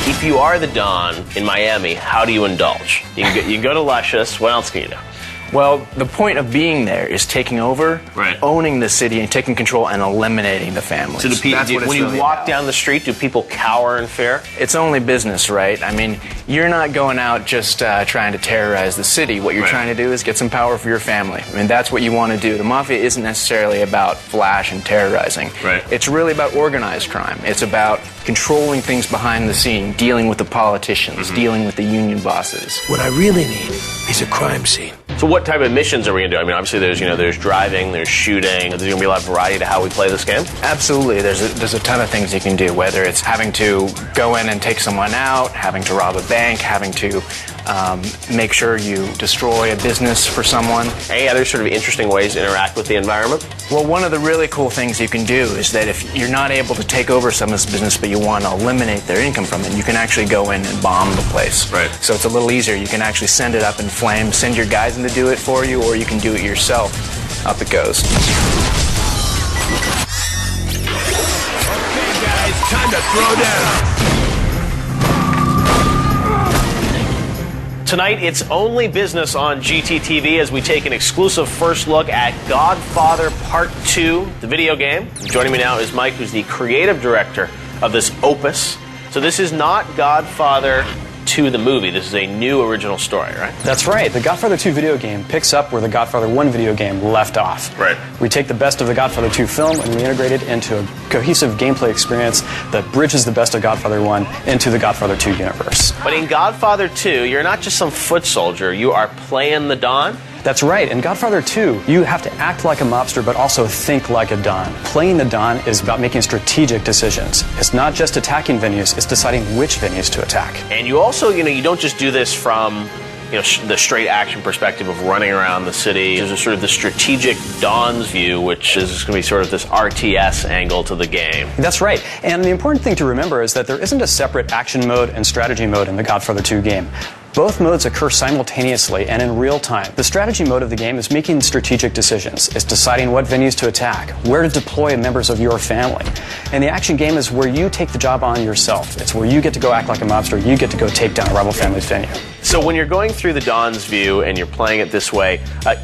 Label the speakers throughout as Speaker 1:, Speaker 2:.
Speaker 1: If you are the Don in Miami, how do you indulge? You can go to Luscious. What else can you do?
Speaker 2: Well, the point of being there is taking over, owning the city, and taking control and eliminating the families.
Speaker 1: So when you walk down the street, do people cower in fear?
Speaker 2: It's only business, right? I mean, you're not going out just trying to terrorize the city. What you're trying to do is get some power for your family. I mean, that's what you want to do. The mafia isn't necessarily about flash and terrorizing. It's really about organized crime. It's about controlling things behind the scene, dealing with the politicians, dealing with the union bosses.
Speaker 3: What I really need is a crime scene.
Speaker 1: So what type of missions are we going to do? I mean, obviously there's driving, there's shooting. There's going to be a lot of variety to how we play this game?
Speaker 2: Absolutely. There's a ton of things you can do, whether it's having to go in and take someone out, having to rob a bank, having to make sure you destroy a business for someone.
Speaker 1: Any other sort of interesting ways to interact with the environment?
Speaker 2: Well, one of the really cool things you can do is that if you're not able to take over someone's business but you want to eliminate their income from it, you can actually go in and bomb the place. So it's a little easier. You can actually send it up in flames, send your guys in to do it for you, or you can do it yourself. Up it goes.
Speaker 3: Okay, guys, time to throw down.
Speaker 1: Tonight, it's only business on GTTV as we take an exclusive first look at Godfather Part 2, the video game. Joining me now is Mike, who's the creative director of this opus. So this is not Godfather 2, the movie. This is a new original story, right?
Speaker 4: That's right. The Godfather 2 video game picks up where the Godfather 1 video game left off. We take the best of the Godfather 2 film and we integrate it into a cohesive gameplay experience that bridges the best of Godfather 1 into the Godfather 2 universe.
Speaker 1: But in Godfather 2, you're not just some foot soldier. You are playing the Don?
Speaker 4: That's right. In Godfather 2, you have to act like a mobster, but also think like a Don. Playing the Don is about making strategic decisions. It's not just attacking venues, it's deciding which venues to attack.
Speaker 1: And you also, you don't just do this from, the straight action perspective of running around the city. There's a sort of the strategic Don's view, which is going to be sort of this RTS angle to the game.
Speaker 4: That's right. And the important thing to remember is that there isn't a separate action mode and strategy mode in the Godfather 2 game. Both modes occur simultaneously and in real time. The strategy mode of the game is making strategic decisions. It's deciding what venues to attack, where to deploy members of your family. And the action game is where you take the job on yourself. It's where you get to go act like a mobster. You get to go take down a rival family's venue.
Speaker 1: So when you're going through the Don's view and you're playing it this way,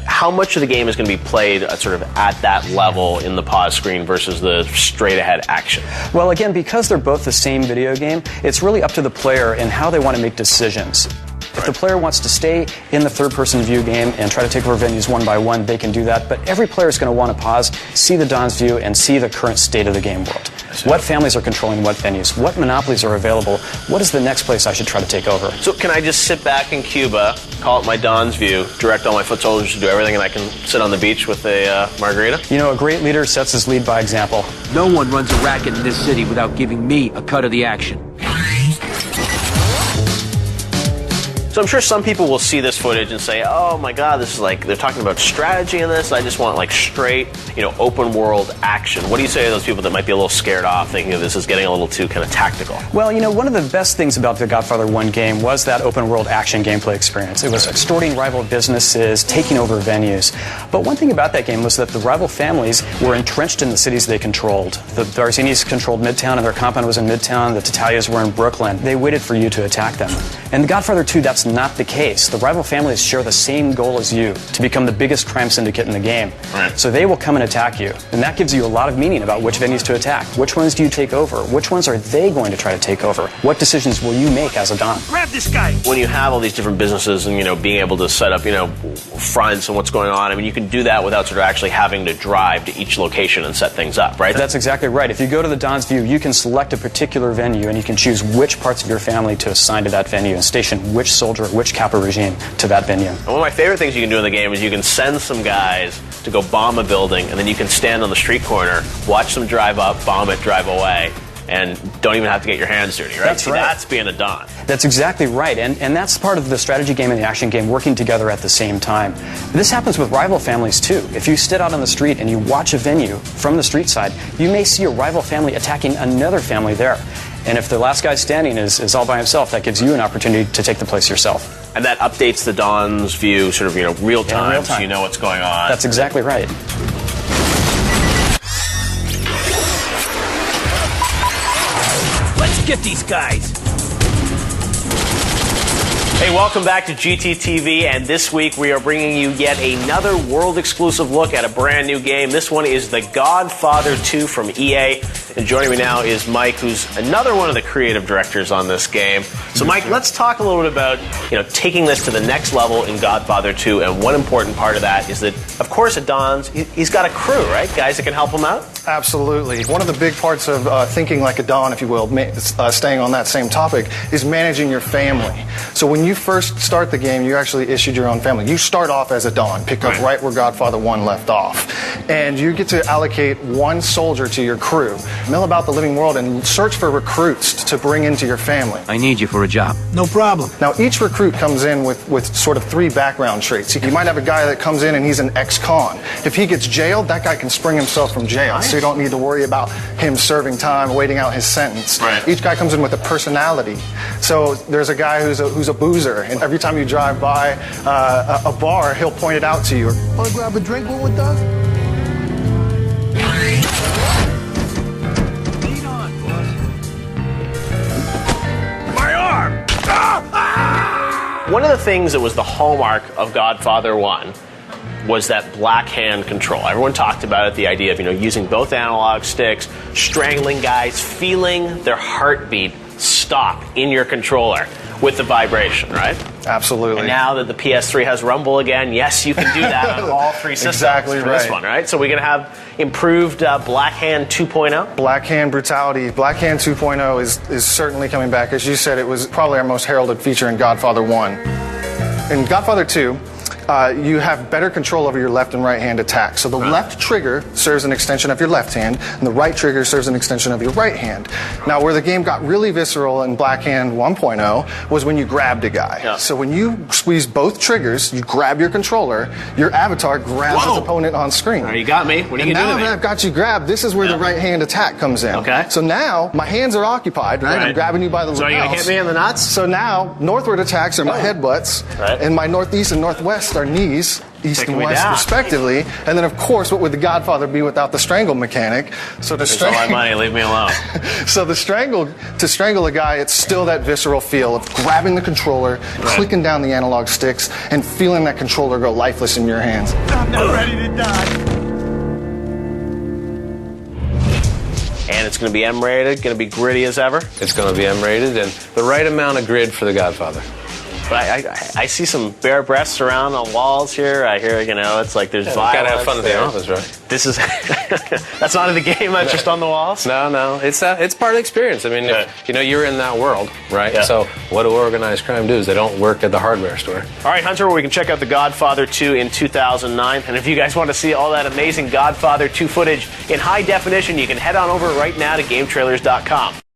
Speaker 1: how much of the game is going to be played sort of at that level in the pause screen versus the straight-ahead action?
Speaker 4: Well, again, because they're both the same video game, it's really up to the player and how they want to make decisions. If the player wants to stay in the third-person view game and try to take over venues one by one, they can do that. But every player is going to want to pause, see the Don's view, and see the current state of the game world. What families are controlling what venues? What monopolies are available? What is the next place I should try to take over?
Speaker 1: So can I just sit back in Cuba, call it my Don's view, direct all my foot soldiers to do everything, and I can sit on the beach with a margarita?
Speaker 4: A great leader sets his lead by example.
Speaker 3: No one runs a racket in this city without giving me a cut of the action.
Speaker 1: So I'm sure some people will see this footage and say, oh my God, this is like, they're talking about strategy in this. I just want like straight, open world action. What do you say to those people that might be a little scared off, thinking this is getting a little too kind of tactical?
Speaker 4: Well, one of the best things about the Godfather 1 game was that open world action gameplay experience. It was extorting rival businesses, taking over venues. But one thing about that game was that the rival families were entrenched in the cities they controlled. The Barzinis controlled Midtown and their compound was in Midtown. The Tatalias were in Brooklyn. They waited for you to attack them. In Godfather 2, that's not the case. The rival families share the same goal as you, to become the biggest crime syndicate in the game. So they will come and attack you. And that gives you a lot of meaning about which venues to attack. Which ones do you take over? Which ones are they going to try to take over? What decisions will you make as a Don?
Speaker 3: Grab this guy!
Speaker 1: When you have all these different businesses and, being able to set up, fronts and what's going on, I mean, you can do that without sort of actually having to drive to each location and set things up, right?
Speaker 4: That's exactly right. If you go to the Don's view, you can select a particular venue and you can choose which parts of your family to assign to that venue and station which soldier, which capo regime to that venue.
Speaker 1: And one of my favorite things you can do in the game is you can send some guys to go bomb a building, and then you can stand on the street corner, watch them drive up, bomb it, drive away, and don't even have to get your hands dirty, right?
Speaker 4: That's right.
Speaker 1: That's being a Don.
Speaker 4: That's exactly right, and that's part of the strategy game and the action game working together at the same time. This happens with rival families too. If you sit out on the street and you watch a venue from the street side, you may see a rival family attacking another family there. And if the last guy standing is all by himself, that gives you an opportunity to take the place yourself.
Speaker 1: And that updates the Don's view sort of, real time, so you know what's going on.
Speaker 4: That's exactly right.
Speaker 3: Let's get these guys!
Speaker 1: Hey, welcome back to GTTV, and this week we are bringing you yet another world-exclusive look at a brand new game. This one is The Godfather 2 from EA, and joining me now is Mike, who's another one of the creative directors on this game. So, Mike, let's talk a little bit about, taking this to the next level in Godfather 2, and one important part of that is that, of course, at Don's, he's got a crew, right? Guys that can help him out?
Speaker 5: Absolutely. One of the big parts of thinking like a Don, if you will, staying on that same topic, is managing your family. So when you first start the game, you actually issued your own family. You start off as a Don, pick up right where Godfather 1 left off. And you get to allocate one soldier to your crew, mill about the living world, and search for recruits to bring into your family.
Speaker 3: I need you for a job.
Speaker 6: No problem.
Speaker 5: Now, each recruit comes in with sort of 3 background traits. You might have a guy that comes in and he's an ex-con. If he gets jailed, that guy can spring himself from jail. So you don't need to worry about him serving time, waiting out his sentence.
Speaker 1: Right.
Speaker 5: Each guy comes in with a personality. So there's a guy who's a boozer, and every time you drive by a bar, he'll point it out to you.
Speaker 6: Want to grab a drink with us? Lead on, boss. My arm!
Speaker 1: One of the things that was the hallmark of Godfather 1 was that black hand control. Everyone talked about it, the idea of using both analog sticks, strangling guys, feeling their heartbeat stop in your controller with the vibration, right?
Speaker 5: Absolutely.
Speaker 1: And now that the PS3 has Rumble again, yes, you can do that on all 3 systems
Speaker 5: Exactly
Speaker 1: for
Speaker 5: right.
Speaker 1: this one, right? So we're going to have improved Black Hand 2.0?
Speaker 5: Black Hand brutality. Black Hand 2.0 is certainly coming back. As you said, it was probably our most heralded feature in Godfather 1. In Godfather 2, you have better control over your left and right hand attack. So the left trigger serves an extension of your left hand, and the right trigger serves an extension of your right hand. Now, where the game got really visceral in Black Hand 1.0 was when you grabbed a guy.
Speaker 1: Yeah.
Speaker 5: So when you squeeze both triggers, you grab your controller, your avatar grabs his opponent on screen.
Speaker 1: All right, you got me. What are you
Speaker 5: And
Speaker 1: going to
Speaker 5: now
Speaker 1: do to
Speaker 5: that
Speaker 1: me?
Speaker 5: I've got you grabbed, this is where the right hand attack comes in.
Speaker 1: Okay.
Speaker 5: So now my hands are occupied, right? I'm grabbing you by the
Speaker 1: So are you going to
Speaker 5: lapels.
Speaker 1: hit me in the nuts?
Speaker 5: So now, northward attacks are my headbutts, and my northeast and northwest are knees, east
Speaker 1: Taking
Speaker 5: and
Speaker 1: me
Speaker 5: west
Speaker 1: down.
Speaker 5: respectively. And then, of course, what would the Godfather be without the strangle mechanic? So to
Speaker 1: It's all my money. Leave me alone.
Speaker 5: So to strangle a guy, it's still that visceral feel of grabbing the controller, clicking down the analog sticks, and feeling that controller go lifeless in your hands.
Speaker 6: I'm not ready to die.
Speaker 1: And it's going to be M-rated, going to be gritty as ever.
Speaker 7: It's going to be M-rated and the right amount of grid for the Godfather.
Speaker 1: But I see some bare breasts around on walls here. I hear, it's like there's violence.
Speaker 7: Gotta have fun at the
Speaker 1: there.
Speaker 7: office, right?
Speaker 1: This is that's not in the game. That's just on the walls.
Speaker 7: No, it's part of the experience. I mean, you're in that world, right?
Speaker 1: Yeah.
Speaker 7: So what do organized crime do? Is they don't work at the hardware store.
Speaker 1: All right, Hunter, we can check out The Godfather 2 in 2009. And if you guys want to see all that amazing Godfather 2 footage in high definition, you can head on over right now to GameTrailers.com.